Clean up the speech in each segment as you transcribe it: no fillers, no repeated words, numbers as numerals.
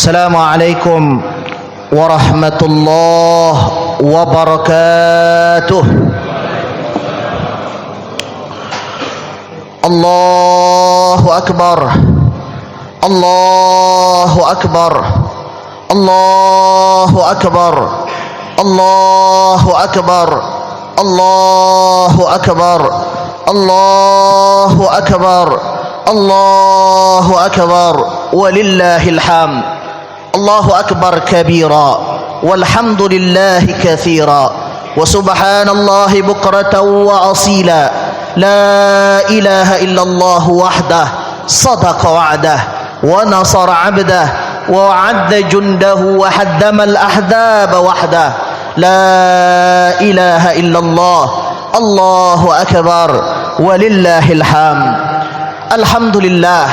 Assalamualaikum warahmatullahi wabarakatuh. Allahu akbar, Allahu akbar, Allahu akbar, Allahu akbar, Allahu akbar, Allahu akbar, Allahu akbar, walillahil hamd. Allahu akbar kabira, walhamdulillahi katsira, wa subhanallahi bukratan wa asila. La ilaha illallah wahdah, sadaqa wa'dah, wa nasara 'abdah, wa wa'adda jundahu, wa haddama al-ahzaba wahdah. La ilaha illallah, Allahu akbar, walillahil hamd. Alhamdulillah,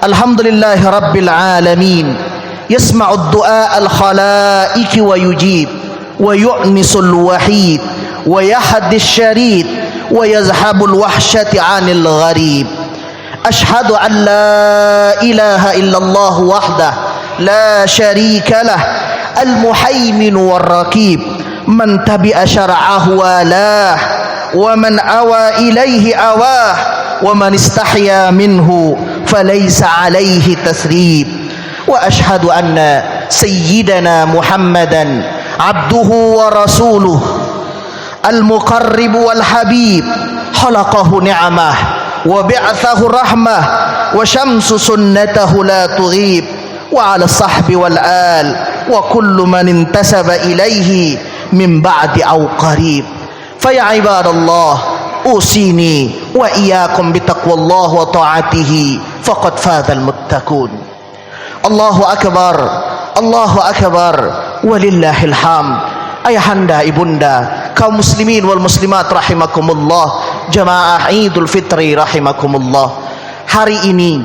alhamdulillahi rabbil alamin. Yasma'u du'a al-khalaiki wa yujib, wa yu'nisul wahid, wa yahdis syarid, wa yazhabul wahsyati 'anil gharib. Ashhadu an la ilaha illallah wahdah la syarika lah, al-muhaimin war-raqib, man tabi'a syar'ahu walah, wa man awa ilaihi awah, wa man istahya minhu falaysa 'alaihi tasrib. Wa ashhadu anna sayyidana Muhammadan abduhu wa rasuluh, al-muqarrib wal habib, khalaqahu ni'amah wa bi'athahu rahmah, wa syamsu sunnatahu la tughib, wa 'ala sahbi wal al, wa kullu man intasaba ilaihi min ba'di aw qarib. Fa ya ibadallah, usini wa iyyakum bitaqwallah wa ta'atihi, faqad fazal muttaqun. Allahu akbar, Allahu akbar, walillahil hamd. Ayahanda, ibunda, kaum muslimin wal muslimat rahimakumullah, jamaah Idul Fitri rahimakumullah. Hari ini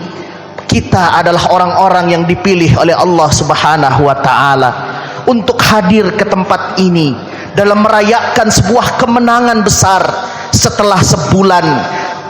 kita adalah orang-orang yang dipilih oleh Allah Subhanahu wa taala untuk hadir ke tempat ini dalam merayakan sebuah kemenangan besar setelah sebulan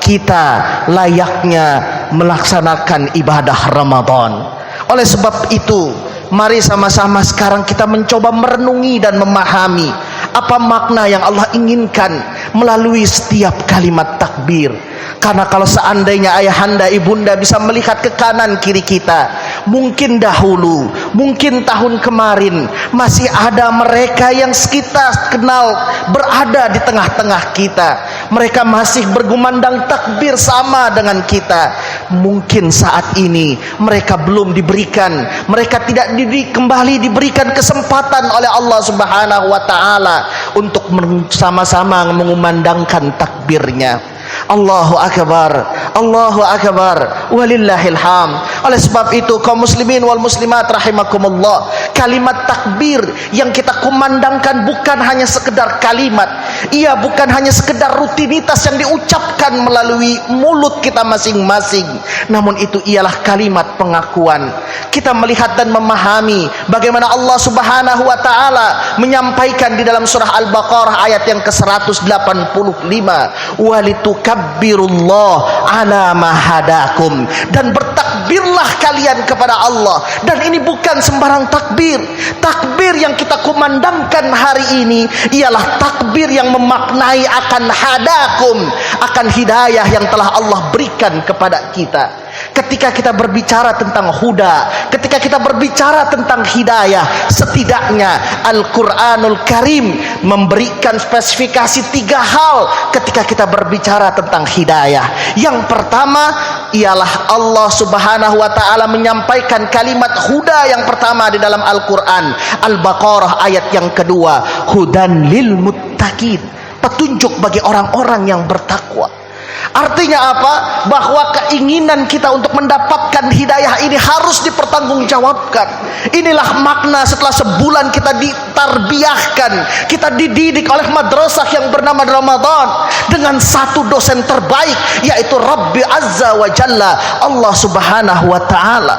kita layaknya melaksanakan ibadah Ramadan. Oleh sebab itu, mari sama-sama sekarang kita mencoba merenungi dan memahami apa makna yang Allah inginkan melalui setiap kalimat takbir. Karena kalau seandainya ayahanda, ibunda bisa melihat ke kanan kiri kita, mungkin dahulu, mungkin tahun kemarin masih ada mereka yang kita kenal berada di tengah-tengah kita. Mereka masih bergumandang takbir sama dengan kita. Mungkin saat ini mereka belum diberikan, mereka tidak kembali diberikan kesempatan oleh Allah Subhanahu wa taala untuk sama-sama mengumandangkan takbirnya. Allahu akbar, Allahu akbar, walillahil hamd. Oleh sebab itu kaum muslimin wal muslimat rahimakumullah, kalimat takbir yang kita kumandangkan bukan hanya sekedar kalimat, ia bukan hanya sekedar rutinitas yang diucapkan melalui mulut kita masing-masing, namun itu ialah kalimat pengakuan. Kita melihat dan memahami bagaimana Allah Subhanahu wa taala menyampaikan di dalam surah Al-Baqarah ayat yang ke-185, walitukabbirullah ala ma hadakum, dan bertakbirlah kalian kepada Allah. Dan ini bukan sembarang takbir. Takbir yang kita kumandangkan hari ini ialah takbir yang memaknai akan hadakum, akan hidayah yang telah Allah berikan kepada kita. Ketika kita berbicara tentang huda, ketika kita berbicara tentang hidayah, setidaknya Al-Quranul Karim memberikan spesifikasi 3 hal ketika kita berbicara tentang hidayah. Yang pertama ialah Allah Subhanahu wa taala menyampaikan kalimat huda yang pertama di dalam Al-Quran, Al-Baqarah ayat yang kedua, hudan lil muttaqin, petunjuk bagi orang-orang yang bertakwa. Artinya apa? Bahwa keinginan kita untuk mendapatkan hidayah ini harus dipertanggungjawabkan. Inilah makna setelah sebulan kita ditarbiyahkan, kita dididik oleh madrasah yang bernama Ramadan dengan satu dosen terbaik, yaitu Rabbi Azza wa Jalla, Allah Subhanahu wa taala.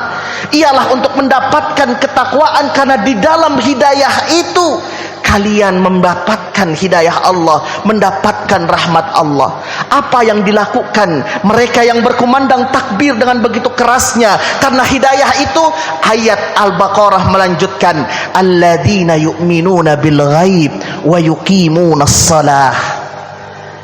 Ialah untuk mendapatkan ketakwaan, karena di dalam hidayah itu kalian mendapatkan hidayah Allah, mendapatkan rahmat Allah. Apa yang dilakukan mereka yang berkumandang takbir dengan begitu kerasnya karena hidayah itu? Ayat Al-Baqarah melanjutkan, alladzina yu'minuna bil ghaib wa yuqimunas shalah.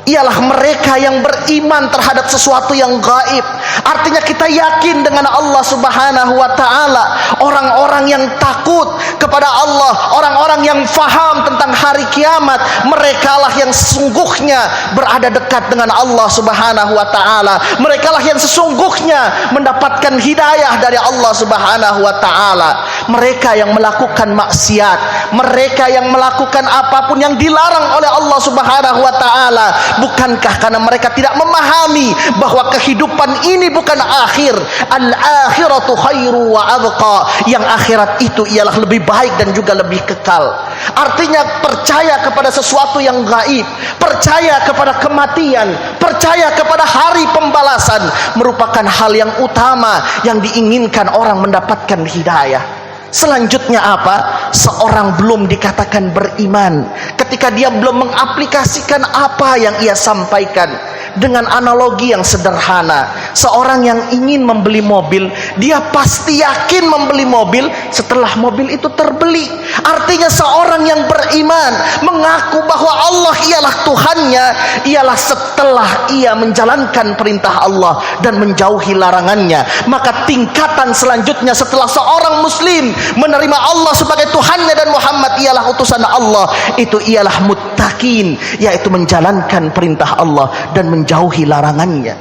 Ialah mereka yang beriman terhadap sesuatu yang gaib. Artinya kita yakin dengan Allah Subhanahu wa ta'ala. Orang-orang yang takut kepada Allah, orang-orang yang faham tentang hari kiamat, merekalah yang sesungguhnya berada dekat dengan Allah Subhanahu wa ta'ala. Merekalah yang sesungguhnya mendapatkan hidayah dari Allah Subhanahu wa ta'ala. Mereka yang melakukan maksiat, mereka yang melakukan apapun yang dilarang oleh Allah Subhanahu wa ta'ala, bukankah karena mereka tidak memahami bahwa kehidupan ini bukan akhir? Al-akhiratu khairu wa abqa. Yang akhirat itu ialah lebih baik dan juga lebih kekal. Artinya percaya kepada sesuatu yang gaib, percaya kepada kematian, percaya kepada hari pembalasan merupakan hal yang utama yang diinginkan orang mendapatkan hidayah. Selanjutnya apa? Seorang belum dikatakan beriman ketika dia belum mengaplikasikan apa yang ia sampaikan. Dengan analogi yang sederhana, seorang yang ingin membeli mobil, dia pasti yakin membeli mobil setelah mobil itu terbeli. Artinya seorang yang beriman mengaku bahwa Allah ialah Tuhannya ialah setelah ia menjalankan perintah Allah dan menjauhi larangannya. Maka tingkatan selanjutnya setelah seorang muslim menerima Allah sebagai Tuhannya dan Muhammad ialah utusan Allah, itu ialah muttaqin, yaitu menjalankan perintah Allah dan menjauhi larangannya.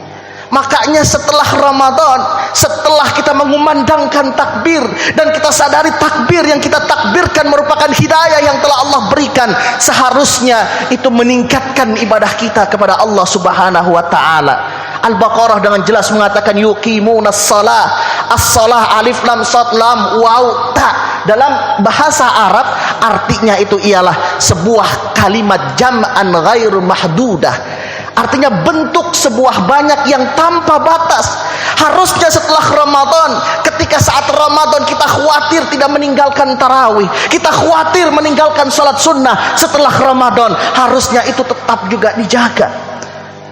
Makanya setelah Ramadan, setelah kita mengumandangkan takbir dan kita sadari takbir yang kita takbirkan merupakan hidayah yang telah Allah berikan, seharusnya itu meningkatkan ibadah kita kepada Allah Subhanahu wa ta'ala. Al-Baqarah dengan jelas mengatakan yuqimunas shalah. As-shalah alif lam sad lam waw ta. Dalam bahasa Arab artinya itu ialah sebuah kalimat jam'an ghairu mahdudah. Artinya bentuk sebuah banyak yang tanpa batas. Harusnya setelah Ramadan, ketika saat Ramadan kita khawatir tidak meninggalkan tarawih, kita khawatir meninggalkan salat sunnah, setelah Ramadan harusnya itu tetap juga dijaga.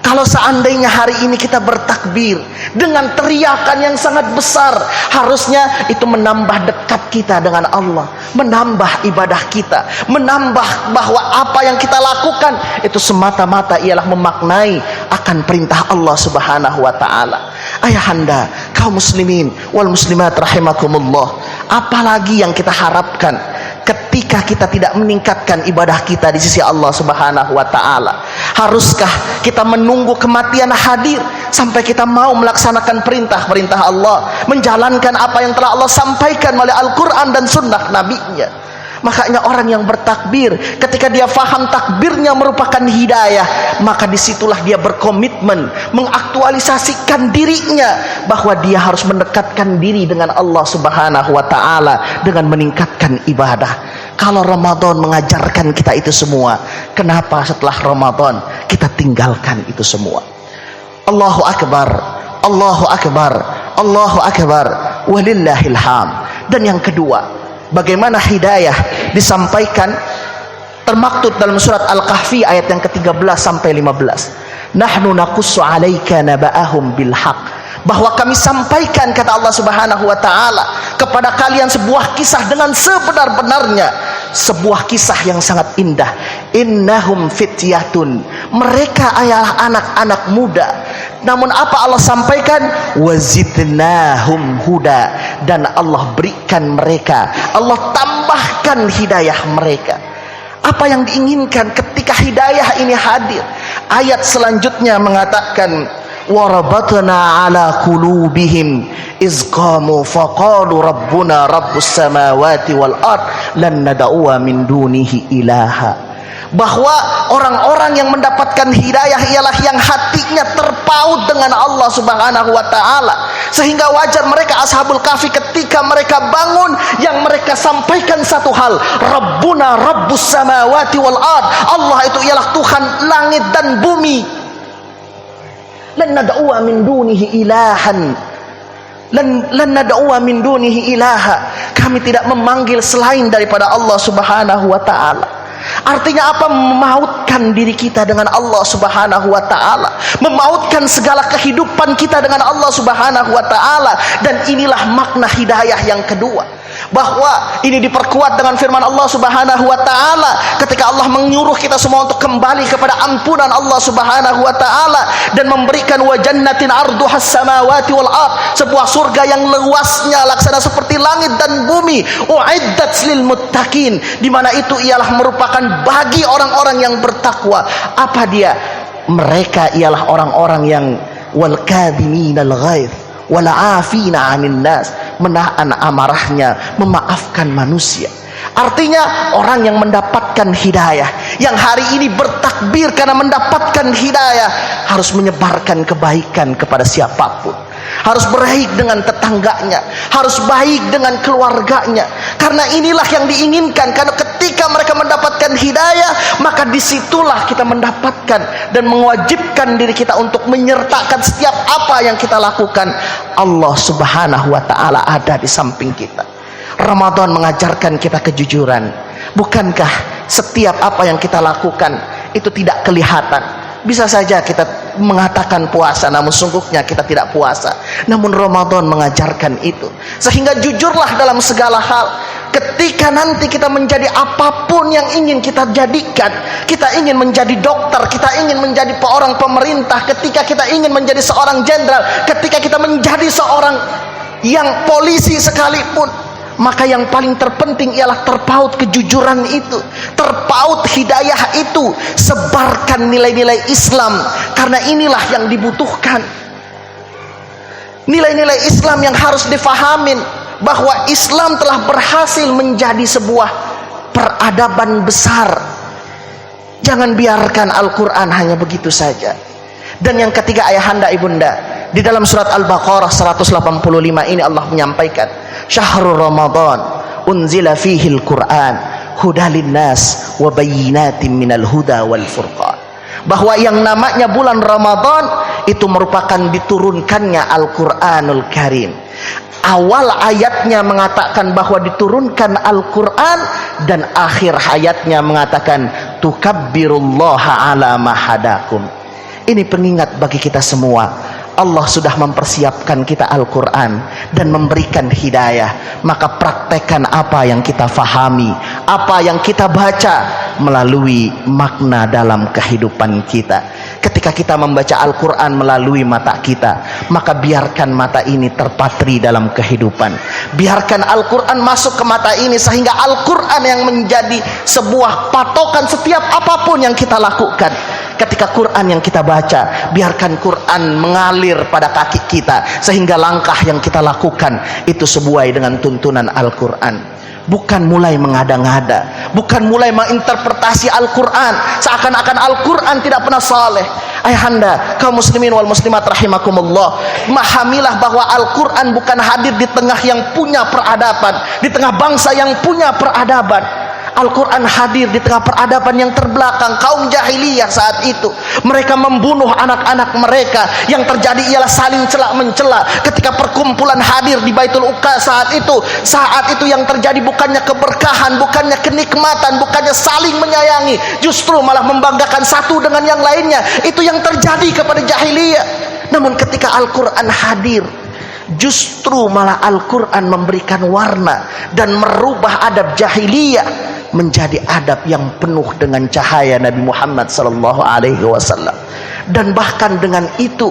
Kalau seandainya hari ini kita bertakbir dengan teriakan yang sangat besar, harusnya itu menambah dekat kita dengan Allah, menambah ibadah kita, menambah bahwa apa yang kita lakukan itu semata-mata ialah memaknai akan perintah Allah Subhanahu wa ta'ala. Ayahanda, kaum muslimin wal muslimat rahimakumullah, apalagi yang kita harapkan ketika kita tidak meningkatkan ibadah kita di sisi Allah Subhanahu wa ta'ala? Haruskah kita menunggu kematian hadir sampai kita mau melaksanakan perintah-perintah Allah, menjalankan apa yang telah Allah sampaikan melalui Al-Quran dan sunnah Nabi-Nya? Makanya orang yang bertakbir, ketika dia faham takbirnya merupakan hidayah, maka disitulah dia berkomitmen mengaktualisasikan dirinya bahwa dia harus mendekatkan diri dengan Allah Subhanahu wa ta'ala dengan meningkatkan ibadah. Kalau Ramadan mengajarkan kita itu semua, kenapa setelah Ramadan kita tinggalkan itu semua? Allahu Akbar, Allahu Akbar, Allahu Akbar, walillahil hamd. Dan yang kedua, bagaimana hidayah disampaikan termaktub dalam surat Al-Kahfi ayat yang ke-13 sampai 15. Nahnu naqussu 'alaika naba'ahum bil haqq. Bahwa kami sampaikan, kata Allah Subhanahu wa ta'ala, kepada kalian sebuah kisah dengan sebenar-benarnya, sebuah kisah yang sangat indah. Innahum fityatun, mereka adalah anak-anak muda. Namun apa Allah sampaikan? Wazidnahum huda, dan Allah berikan mereka, Allah tambahkan hidayah mereka. Apa yang diinginkan ketika hidayah ini hadir? Ayat selanjutnya mengatakan, warabatna ala qulubihim iz qamu faqalu rabbuna rabbus samawati wal ard lan nad'uwa min dunihi ilaha. Bahwa orang-orang yang mendapatkan hidayah ialah yang hatinya terpaut dengan Allah Subhanahu wa ta'ala, sehingga wajar mereka Ashabul Kahfi ketika mereka bangun, yang mereka sampaikan satu hal, Rabbuna Rabbus samawati wal ard, Allah itu ialah Tuhan langit dan bumi. Lan nad'uwa min dunihi ilahan, lan nad'uwa min dunihi ilaha, kami tidak memanggil selain daripada Allah Subhanahu wa ta'ala. Artinya apa? Memautkan diri kita dengan Allah Subhanahu wa taala, memautkan segala kehidupan kita dengan Allah Subhanahu wa taala. Dan inilah makna hidayah yang kedua, bahwa ini diperkuat dengan firman Allah Subhanahu wa taala ketika Allah menyuruh kita semua untuk kembali kepada ampunan Allah Subhanahu wa taala dan memberikan wa jannatin arduhas samawati wal ard, sebuah surga yang luasnya laksana seperti langit dan bumi, uiddat lil muttaqin, di mana itu ialah merupakan bagi orang-orang yang bertakwa. Apa dia? Mereka ialah orang-orang yang wal kadhiminal ghaidh wal 'afina 'anil nas, menahan amarahnya, memaafkan manusia. Artinya orang yang mendapatkan hidayah, yang hari ini bertakbir karena mendapatkan hidayah, harus menyebarkan kebaikan kepada siapapun, harus baik dengan tetangganya, harus baik dengan keluarganya, karena inilah yang diinginkan. Karena ketika mereka mendapatkan hidayah, maka disitulah kita mendapatkan dan mewajibkan diri kita untuk menyertakan setiap apa yang kita lakukan. Allah Subhanahu wa taala ada di samping kita. Ramadan mengajarkan kita kejujuran. Bukankah setiap apa yang kita lakukan itu tidak kelihatan? Bisa saja kita mengatakan puasa, namun sungguhnya kita tidak puasa. Namun Ramadan mengajarkan itu. Sehingga jujurlah dalam segala hal. Ketika nanti kita menjadi apapun yang ingin kita jadikan, kita ingin menjadi dokter, kita ingin menjadi seorang pemerintah, ketika kita ingin menjadi seorang jenderal, ketika kita menjadi seorang yang polisi sekalipun, maka yang paling terpenting ialah terpaut kejujuran itu, terpaut hidayah itu. Sebarkan nilai-nilai Islam, karena inilah yang dibutuhkan. Nilai-nilai Islam yang harus difahamin, bahwa Islam telah berhasil menjadi sebuah peradaban besar. Jangan biarkan Al-Quran hanya begitu saja. Dan yang ketiga, ayahanda ibunda, di dalam surat Al-Baqarah 185 ini Allah menyampaikan, Syahrul Ramadan unzila fihil Qur'an hudalin nas wa bayyinatin minal huda wal furqan, bahwa yang namanya bulan Ramadan itu merupakan diturunkannya Al-Qur'anul Karim. Awal ayatnya mengatakan bahwa diturunkan Al-Quran, dan akhir ayatnya mengatakan tukabbirullaha ala ma hadakum. Ini pengingat bagi kita semua. Allah sudah mempersiapkan kita Al-Quran dan memberikan hidayah. Maka praktekkan apa yang kita fahami, apa yang kita baca melalui makna dalam kehidupan kita. Ketika kita membaca Al-Quran melalui mata kita, maka biarkan mata ini terpatri dalam kehidupan. Biarkan Al-Quran masuk ke mata ini, sehingga Al-Quran yang menjadi sebuah patokan setiap apapun yang kita lakukan. Ketika Quran yang kita baca, biarkan Quran mengalir pada kaki kita, sehingga langkah yang kita lakukan itu sesuai dengan tuntunan Al-Quran. Bukan mulai mengada-ngada, bukan mulai menginterpretasi Al-Quran seakan-akan Al-Quran tidak pernah saleh. Ayahanda, kaum muslimin wal muslimat rahimakumullah, memahamilah bahwa Al-Quran bukan hadir di tengah yang punya peradaban, di tengah bangsa yang punya peradaban. Al-Quran hadir di tengah peradaban yang terbelakang, kaum jahiliyah saat itu. Mereka membunuh anak-anak mereka. Yang terjadi ialah saling celak-mencela. Ketika perkumpulan hadir di Baitul Uqqa saat itu yang terjadi bukannya keberkahan, bukannya kenikmatan, bukannya saling menyayangi, justru malah membanggakan satu dengan yang lainnya. Itu yang terjadi kepada jahiliyah. Namun ketika Al-Quran hadir, justru malah Al-Quran memberikan warna dan merubah adab jahiliyah menjadi adab yang penuh dengan cahaya Nabi Muhammad SAW. Dan bahkan dengan itu,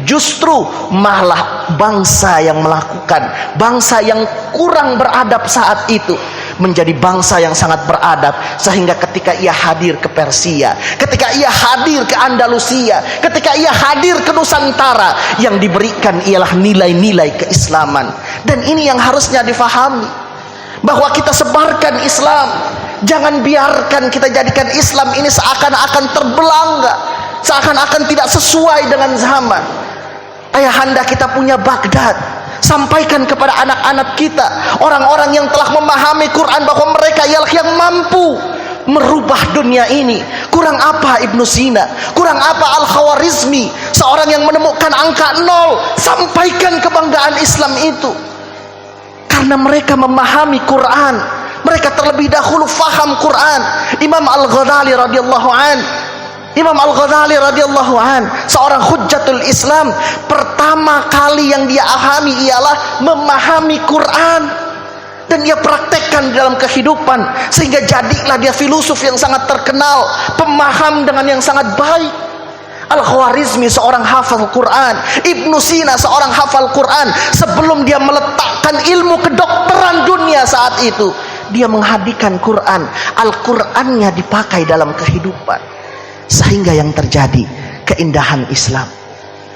justru malah bangsa yang melakukan, bangsa yang kurang beradab saat itu, menjadi bangsa yang sangat beradab. Sehingga ketika ia hadir ke Persia, ketika ia hadir ke Andalusia, ketika ia hadir ke Nusantara, yang diberikan ialah nilai-nilai keislaman. Dan ini yang harusnya difahami, bahwa kita sebarkan Islam. Jangan biarkan kita jadikan Islam ini seakan-akan terbelangga, seakan-akan tidak sesuai dengan zaman. Ayahanda, kita punya Baghdad. Sampaikan kepada anak-anak kita, orang-orang yang telah memahami Quran, bahwa mereka ialah yang mampu merubah dunia ini. Kurang apa Ibnu Sina? Kurang apa Al-Khawarizmi? Seorang yang menemukan angka 0. Sampaikan kebanggaan Islam itu. Karena mereka memahami Quran, Mereka terlebih dahulu faham Quran. Imam Al-Ghazali radhiyallahu an, seorang hujjatul Islam, pertama kali yang dia ahami ialah memahami Quran, dan dia praktekkan dalam kehidupan, sehingga jadilah dia filosof yang sangat terkenal, pemaham dengan yang sangat baik. Al-Khwarizmi seorang hafal Quran, Ibnu Sina seorang hafal Quran. Sebelum dia meletakkan ilmu kedokteran dunia saat itu, dia menghadirkan Quran. Al-Qurannya dipakai dalam kehidupan, sehingga yang terjadi keindahan Islam.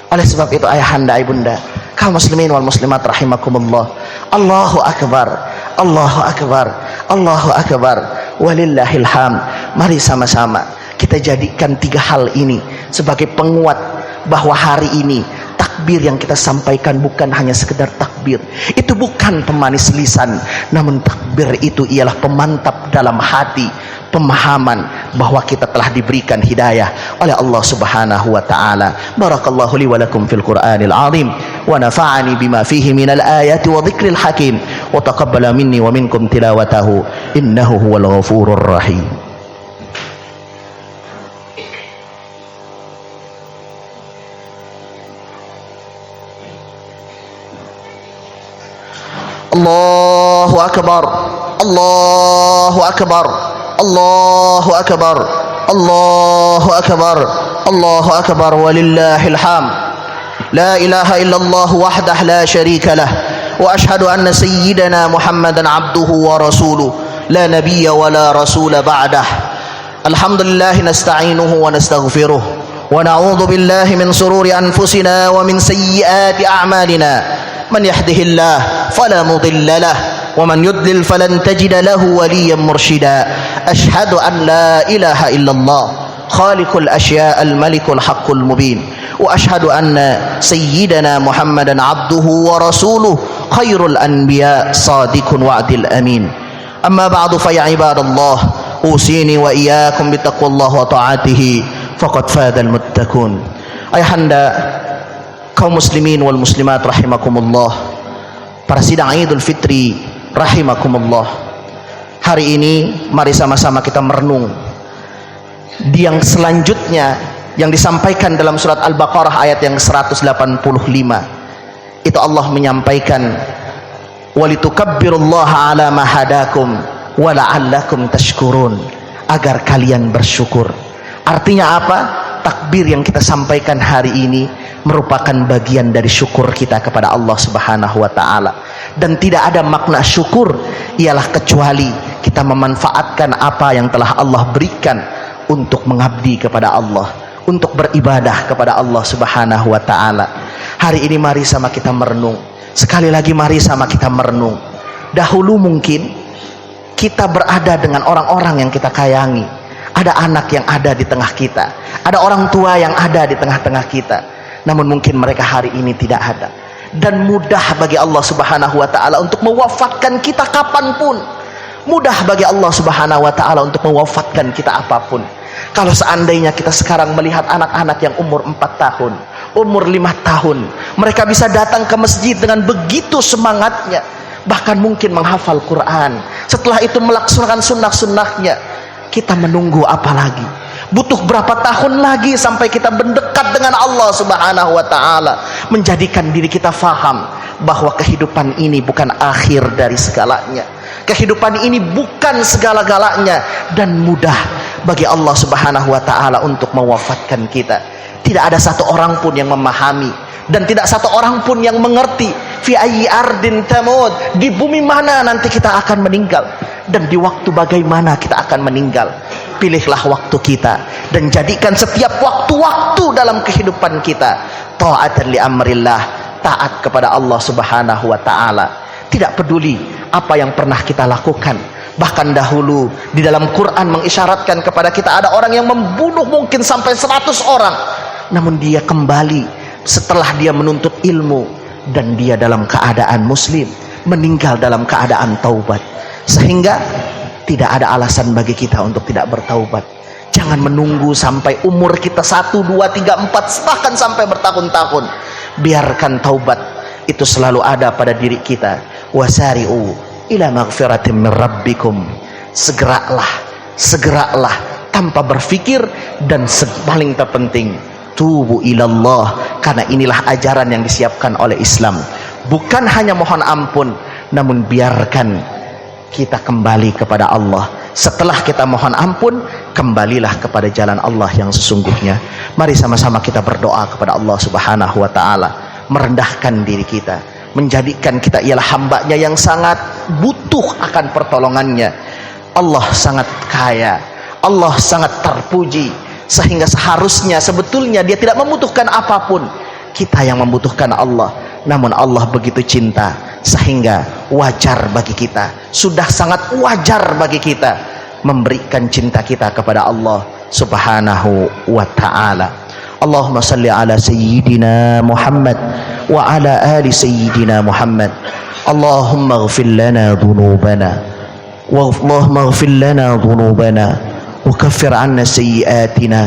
Oleh sebab itu ayahanda, ibunda, kaum muslimin wal muslimat rahimakumullah, Allahu akbar, Allahu akbar, Allahu akbar, walillahil hamd. Mari sama-sama kita jadikan 3 hal ini sebagai penguat bahwa hari ini takbir yang kita sampaikan bukan hanya sekedar takbir. Itu bukan pemanis lisan, namun takbir itu ialah pemantap dalam hati, pemahaman bahwa kita telah diberikan hidayah oleh Allah Subhanahu wa taala. Barakallahu li wa lakum fil Qur'anil azim wa nafa'ani bima fihi minal ayati wa dzikril hakim wa taqabbala minni wa minkum tilawatahu innahu huwal ghafurur rahim. Allahu akbar, Allahu akbar, Allahu akbar, Allahu akbar, Allahu akbar, walillahil hamd. La ilaha illallah wahdah la syarika lah, wa ashhadu anna sayyidana Muhammadan abduhu wa rasuluh, la nabiyya wa la rasula ba'dah. Alhamdulillah nasta'inuhu wa nastaghfiruh wa na'udzu billahi min sururi anfusina wa min sayyiati a'malina. من يهده الله فلا مضل له ومن يضلل فلن تجد له وليا مرشدا. أشهد أن لا إله إلا الله خالق الأشياء الملك الحق المبين، وأشهد أن سيدنا محمدا عبده ورسوله خير الأنبياء صادق وعد الأمين. أما بعد فيا عباد الله أوصيني وإياكم بتقوى الله وطاعته فقد فاز المتقون. Ayahanda, kaum muslimin wal muslimat rahimakumullah, para sidang Idul Fitri rahimakumullah. Hari ini mari sama-sama kita merenung di yang selanjutnya yang disampaikan dalam surat Al-Baqarah ayat yang 185. Itu Allah menyampaikan walitukabbirullaha ala ma hadakum wa la'allakum tashkurun, agar kalian bersyukur. Artinya apa? Takbir yang kita sampaikan hari ini merupakan bagian dari syukur kita kepada Allah Subhanahu wa taala, dan tidak ada makna syukur ialah kecuali kita memanfaatkan apa yang telah Allah berikan untuk mengabdi kepada Allah, untuk beribadah kepada Allah Subhanahu wa taala. Hari ini mari sama kita merenung. Sekali lagi mari sama kita merenung. Dahulu mungkin kita berada dengan orang-orang yang kita kayangi. Ada anak yang ada di tengah kita, ada orang tua yang ada di tengah-tengah kita. Namun mungkin mereka hari ini tidak ada, dan mudah bagi Allah Subhanahu wa taala untuk mewafatkan kita kapanpun. Mudah bagi Allah Subhanahu wa taala untuk mewafatkan kita apapun. Kalau seandainya kita sekarang melihat anak-anak yang umur 4 tahun, umur 5 tahun, mereka bisa datang ke masjid dengan begitu semangatnya, bahkan mungkin menghafal Quran, setelah itu melaksanakan sunnah-sunnahnya. Kita menunggu apa lagi? Butuh berapa tahun lagi sampai kita mendekat dengan Allah Subhanahu wa taala, menjadikan diri kita faham bahwa kehidupan ini bukan akhir dari segalanya. Kehidupan ini bukan segala-galanya, dan mudah bagi Allah Subhanahu wa taala untuk mewafatkan kita. Tidak ada satu orang pun yang memahami, dan tidak satu orang pun yang mengerti fi ayyi ardin tamud, di bumi mana nanti kita akan meninggal, dan di waktu bagaimana kita akan meninggal. Pilihlah waktu kita dan jadikan setiap waktu-waktu dalam kehidupan kita ta'atan li amrillah, taat kepada Allah Subhanahu wa taala. Tidak peduli apa yang pernah kita lakukan. Bahkan dahulu di dalam Quran mengisyaratkan kepada kita ada orang yang membunuh mungkin sampai 100 orang, namun dia kembali setelah dia menuntut ilmu, dan dia dalam keadaan muslim, meninggal dalam keadaan taubat. Sehingga tidak ada alasan bagi kita untuk tidak bertaubat. Jangan menunggu sampai umur kita 1, 2, 3, 4, bahkan sampai bertahun-tahun. Biarkan taubat itu selalu ada pada diri kita. Wasari'u ila maghfiratin min rabbikum. Segeralah tanpa berfikir, dan paling terpenting, tubu ilallah, karena inilah ajaran yang disiapkan oleh Islam. Bukan hanya mohon ampun, namun biarkan kita kembali kepada Allah. Setelah kita mohon ampun, kembalilah kepada jalan Allah yang sesungguhnya. Mari sama-sama kita berdoa kepada Allah Subhanahu wa ta'ala, merendahkan diri kita, menjadikan kita ialah hambanya yang sangat butuh akan pertolongannya. Allah sangat kaya, Allah sangat terpuji, sehingga seharusnya sebetulnya dia tidak membutuhkan apapun. Kita yang membutuhkan Allah, namun Allah begitu cinta sehingga wajar bagi kita, sudah sangat wajar bagi kita memberikan cinta kita kepada Allah Subhanahu wa ta'ala. Allahumma salli ala sayyidina Muhammad wa ala ali sayyidina Muhammad. Allahumma ighfir lana dhunubana wa kaffir 'anna sayyi'atina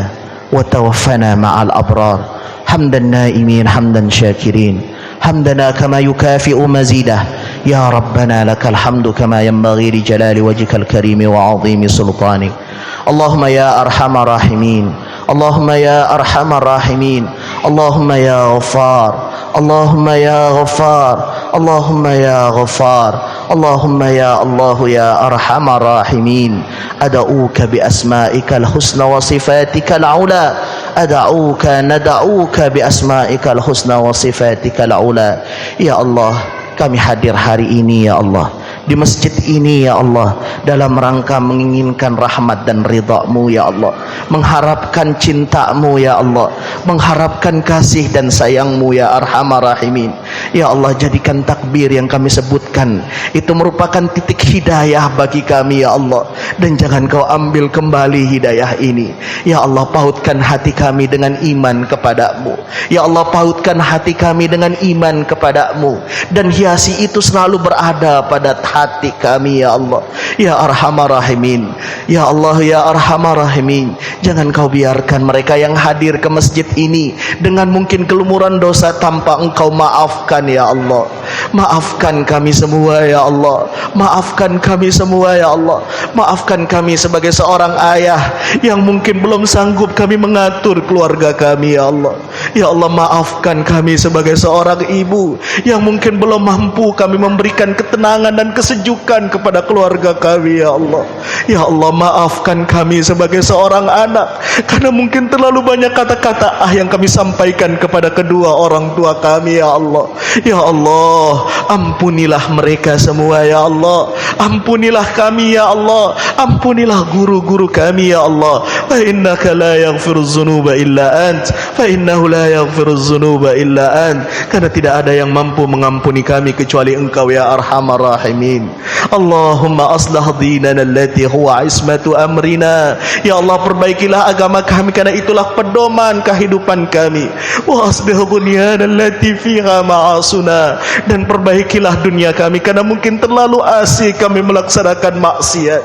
wa tawaffana ma'al abrar. Hamdan naimin, hamdan syakirin, hamdana kama yukafi'u mazidah. Ya Rabbana lakal hamdu kama yanbaghi li jalali wajhikal karimi wa 'azimi sultanik. Allahumma ya arhamar rahimin, Allahumma ya arhamar rahimin, Allahumma ya ghaffar, Allahumma ya ghaffar, Allahumma ya ghaffar, Allahumma ya Allah ya arhamar rahimin. Ad'uka bi asma'ikal husna wa sifatikal ula, nad'uka bi asma'ikal husna wa sifatikal ula. Ya Allah, kami hadir hari ini ya Allah, di masjid ini ya Allah, dalam rangka menginginkan rahmat dan ridha-Mu ya Allah, mengharapkan cinta-Mu ya Allah, mengharapkan kasih dan sayang-Mu ya arhamar rahimin. Ya Allah, jadikan takbir yang kami sebutkan itu merupakan titik hidayah bagi kami ya Allah, dan jangan Kau ambil kembali hidayah ini ya Allah. Pautkan hati kami dengan iman kepada-Mu ya Allah, pautkan hati kami dengan iman kepada-Mu, dan hiasi itu selalu berada pada hati kami ya Allah ya arhamar rahimin. Ya Allah ya arhamar rahimin, jangan Kau biarkan mereka yang hadir ke masjid ini dengan mungkin kelumuran dosa tanpa Engkau maafkan ya Allah. Maafkan kami semua ya Allah, maafkan kami semua ya Allah. Maafkan kami sebagai seorang ayah yang mungkin belum sanggup kami mengatur keluarga kami ya Allah. Ya Allah, maafkan kami sebagai seorang ibu yang mungkin belum mampu kami memberikan ketenangan dan kesejukan kepada keluarga kami ya Allah. Ya Allah, maafkan kami sebagai seorang anak karena mungkin terlalu banyak kata-kata yang kami sampaikan kepada kedua orang tua kami ya Allah. Ya Allah, ampunilah mereka semua ya Allah, ampunilah kami ya Allah, ampunilah guru-guru kami ya Allah. Fa innaka la yaghfiruz dzunuba illa ant, fa innahu la yaghfiruz dzunuba illa ant, karena tidak ada yang mampu mengampuni kami kecuali Engkau ya arhamar rahimin. Allahumma aslah dinana allati huwa ismatu amrina. Ya Allah, perbaikilah agama kami karena itulah pedoman kehidupan kami. Wa aslih dunyana allati fiha ma'asuna, dan perbaikilah dunia kami karena mungkin terlalu asik kami melaksanakan maksiat.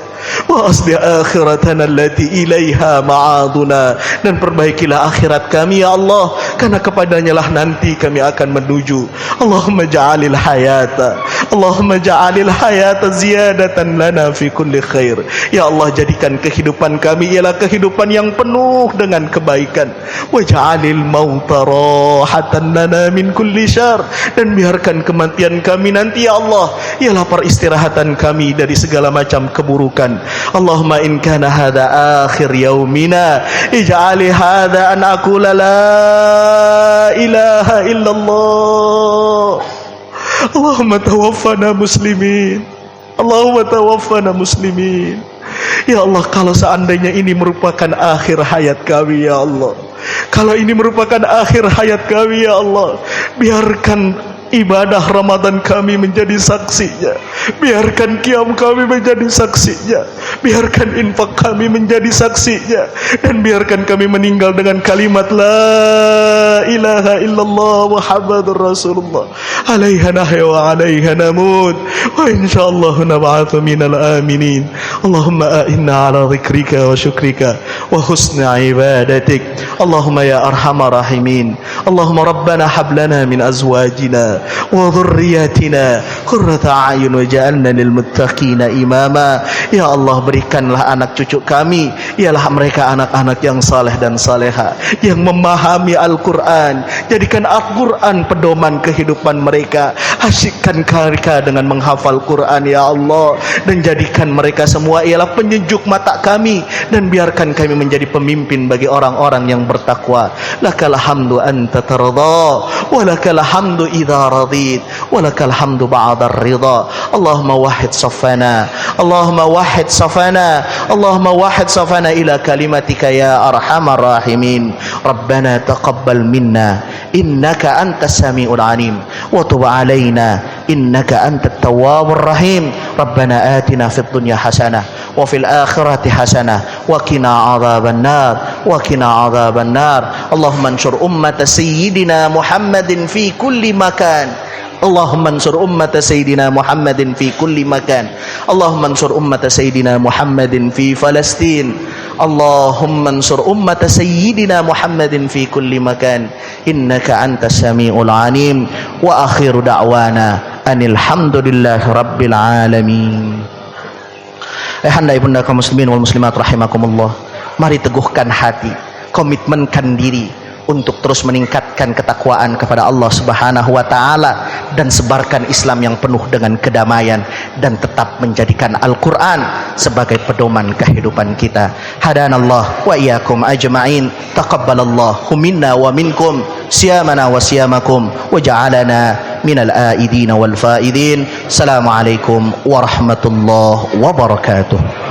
Wa aslih akhiratana allati ilaiha ma'aduna, dan perbaikilah akhirat kami ya Allah karena kepadanya lah nanti kami akan menuju. Allahumma ja'alil hayata, Allahumma ja'alil hayata ziyadatan lana fi kulli khair. Ya Allah, jadikan kehidupan kami ialah kehidupan yang penuh dengan kebaikan. Wa ja'alil mauta rahatan lana min kulli syarr, dan biarkan kematian kami nanti ya Allah ialah peristirahatan kami dari segala macam keburukan. Allahumma in kana hadha akhir yaumina ij'ali hadha an aqula la ilaha illallah. Allahumma tawaffana muslimin, Allahumma tawaffana muslimin. Ya Allah, kalau seandainya ini merupakan akhir hayat kami ya Allah, kalau ini merupakan akhir hayat kami ya Allah, biarkan ibadah Ramadan kami menjadi saksinya, biarkan qiyam kami menjadi saksinya, biarkan infak kami menjadi saksinya, dan biarkan kami meninggal dengan kalimat la ilaha illallah Muhammadur Rasulullah. Alaiha nahya wa alaiha namut, wa insyaallah nab'atsu minal aminin. Allahumma a'inna ala dzikrika wa syukrika wa husni ibadatik. Allahumma ya arhamar rahimin. Allahumma rabbana hab lana min azwajina wa dhurriyyatina qurrata a'yun waj'alna lil muttaqina imama. Ya Allah, berikanlah anak cucu kami ialah mereka anak-anak yang saleh dan saleha, yang memahami Al-Quran. Jadikan Al-Quran pedoman kehidupan mereka. Asyikkan mereka dengan menghafal Quran ya Allah, dan jadikan mereka semua ialah penyejuk mata kami, dan biarkan kami menjadi pemimpin bagi orang-orang yang bertakwa. Lakal hamdu anta tarda wa lakal hamdu idza radit wa lakal hamdu ba'da ar-ridha. Allahumma wahhid safana, Allahumma wahhid safana, Allahumma wahhid safana ila kalimatika ya arhamar rahimin. Rabbana taqabbal minna innaka antas samiul alim wa tub alaina innaka antat tawwabur rahim. Rabbana atina fid dunya hasanah wa fil akhirati hasanah wa qina adzaban nar wa qina adzaban nar. Allahumma ansur ummata sayyidina Muhammadin fi kulli makan. Allahumma ansur ummata sayyidina Muhammadin fi kulli makan. Allahumma ansur ummata sayyidina Muhammadin fi Palestin. Allahumma ansur ummata sayyidina Muhammadin fi kulli makan. Innaka antas samiul alim. Wa akhiru da'wana anil hamdulillahi rabbil alamin. Ayahanda ibunda kaum muslimin wal muslimat rahimakumullah, mari teguhkan hati, komitmenkan diri untuk terus meningkatkan ketakwaan kepada Allah Subhanahu wa taala, dan sebarkan Islam yang penuh dengan kedamaian, dan tetap menjadikan Al-Qur'an sebagai pedoman kehidupan kita. Hadanallah wa iyyakum ajma'in. Taqabbalallahu minna wa minkum siyamana wa siyamakum wa ja'alana minal aidin wal faidin. Assalamualaikum warahmatullahi wabarakatuh.